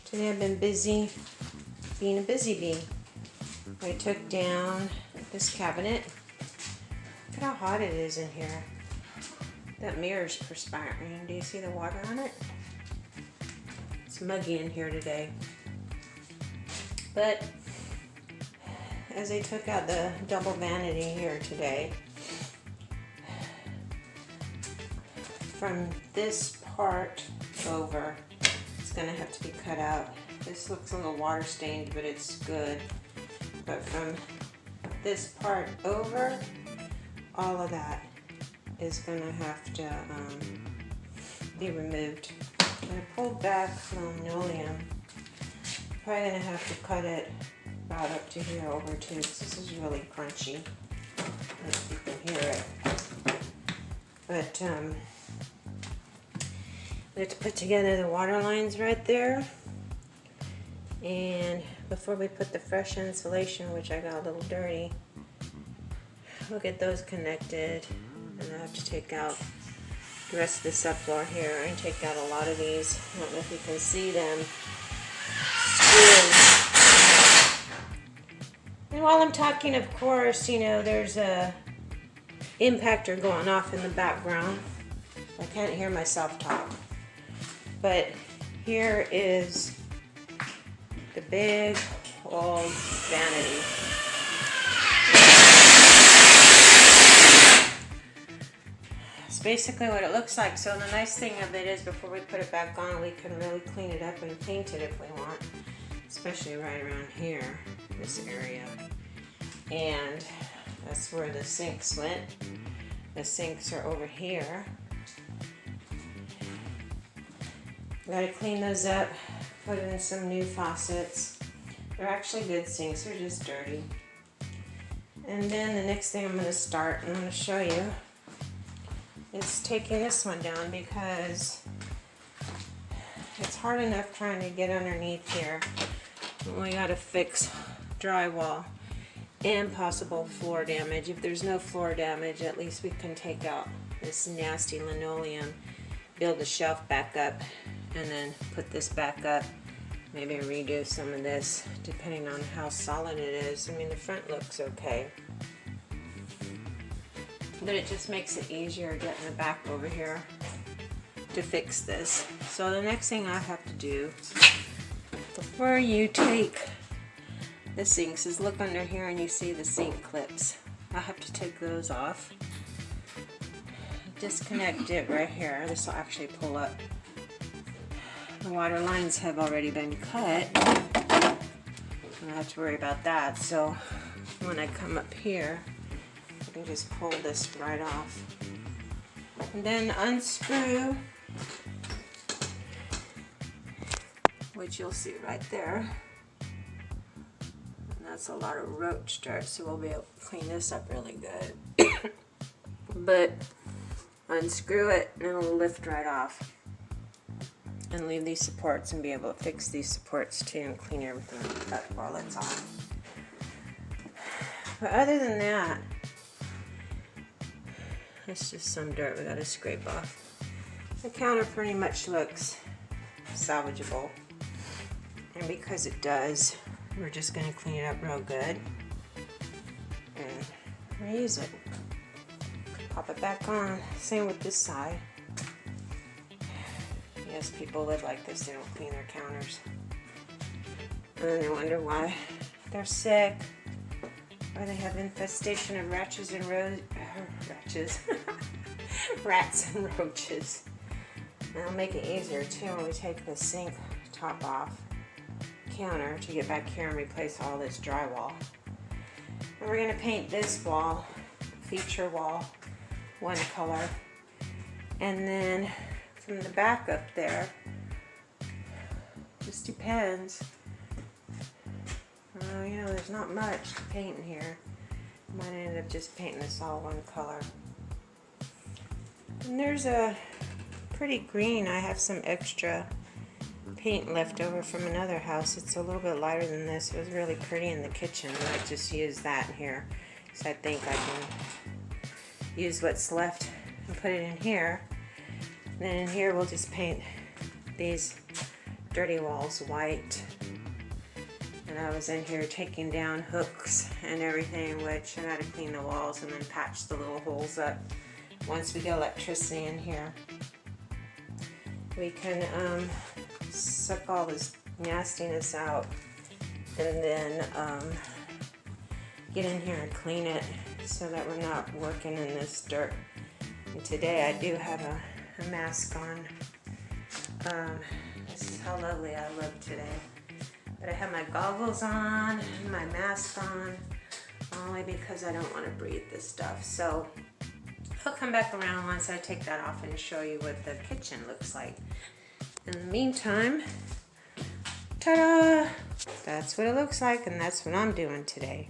Today I've been busy being a busy bee. I took down this cabinet. Look at how hot it is in here. That mirror's perspiring. Do you see the water on it? It's muggy in here today. But as I took out the double vanity here today, from this part over, it's gonna have to be cut out. This looks a little water stained, but it's good. But from this part over, all of that is gonna have to be removed. I pulled back linoleum. Probably gonna have to cut it about up to here over too, because this is really crunchy. If you can hear it. But we have to put together the water lines right there. And before we put the fresh insulation, which I got a little dirty, we'll get those connected. And I have to take out the rest of the subfloor here and take out a lot of these. I don't know if you can see them. Screws. And while I'm talking, of course, you know, there's a impactor going off in the background. I can't hear myself talk. But here is the big old vanity. It's basically what it looks like. So the nice thing of it is, before we put it back on, we can really clean it up and paint it if we want, especially right around here, this area. And that's where the sinks went. The sinks are over here. Gotta clean those up, put in some new faucets. They're actually good sinks, they're just dirty. And then the next thing I'm gonna start, and I'm gonna show you, is taking this one down, because it's hard enough trying to get underneath here. We gotta fix drywall and possible floor damage. If there's no floor damage, at least we can take out this nasty linoleum, build the shelf back up, and then put this back up. Maybe redo some of this, depending on how solid it is. I mean, the front looks okay, but it just makes it easier getting the back over here to fix this. So the next thing I have to do before you take the sinks is look under here, and you see the sink clips. I have to take those off. Disconnect it right here. This will actually pull up. The water lines have already been cut. I don't have to worry about that. So when I come up here, I can just pull this right off. And then unscrew, which you'll see right there. And that's a lot of roach dirt, so we'll be able to clean this up really good. But unscrew it and it'll lift right off. And leave these supports and be able to fix these supports too and clean everything up while it's on. But other than that, it's just some dirt we gotta scrape off. The counter pretty much looks salvageable. And because it does, we're just gonna clean it up real good and reuse it. Pop it back on. Same with this side. Yes, people live like this. They don't clean their counters. And then they wonder why they're sick, or they have infestation of rats and rats and roaches. And it'll make it easier too when we take the sink top off counter to get back here and replace all this drywall. And we're going to paint this wall, feature wall, one color, and then from the back up there, just depends. You know, there's not much to paint in here. Might end up just painting this all one color. And there's a pretty green. I have some extra paint left over from another house. It's a little bit lighter than this. It was really pretty in the kitchen. I might just use that in here, so I think I can use what's left and put it in here. Then in here we'll just paint these dirty walls white. And I was in here taking down hooks and everything, which I gotta clean the walls and then patch the little holes up. Once we get electricity in here, we can suck all this nastiness out and then get in here and clean it so that we're not working in this dirt. And today I do have a mask on. This is how lovely I look today. But I have my goggles on and my mask on, only because I don't want to breathe this stuff. So I'll come back around once I take that off and show you what the kitchen looks like. In the meantime, ta-da! That's what it looks like, and that's what I'm doing today.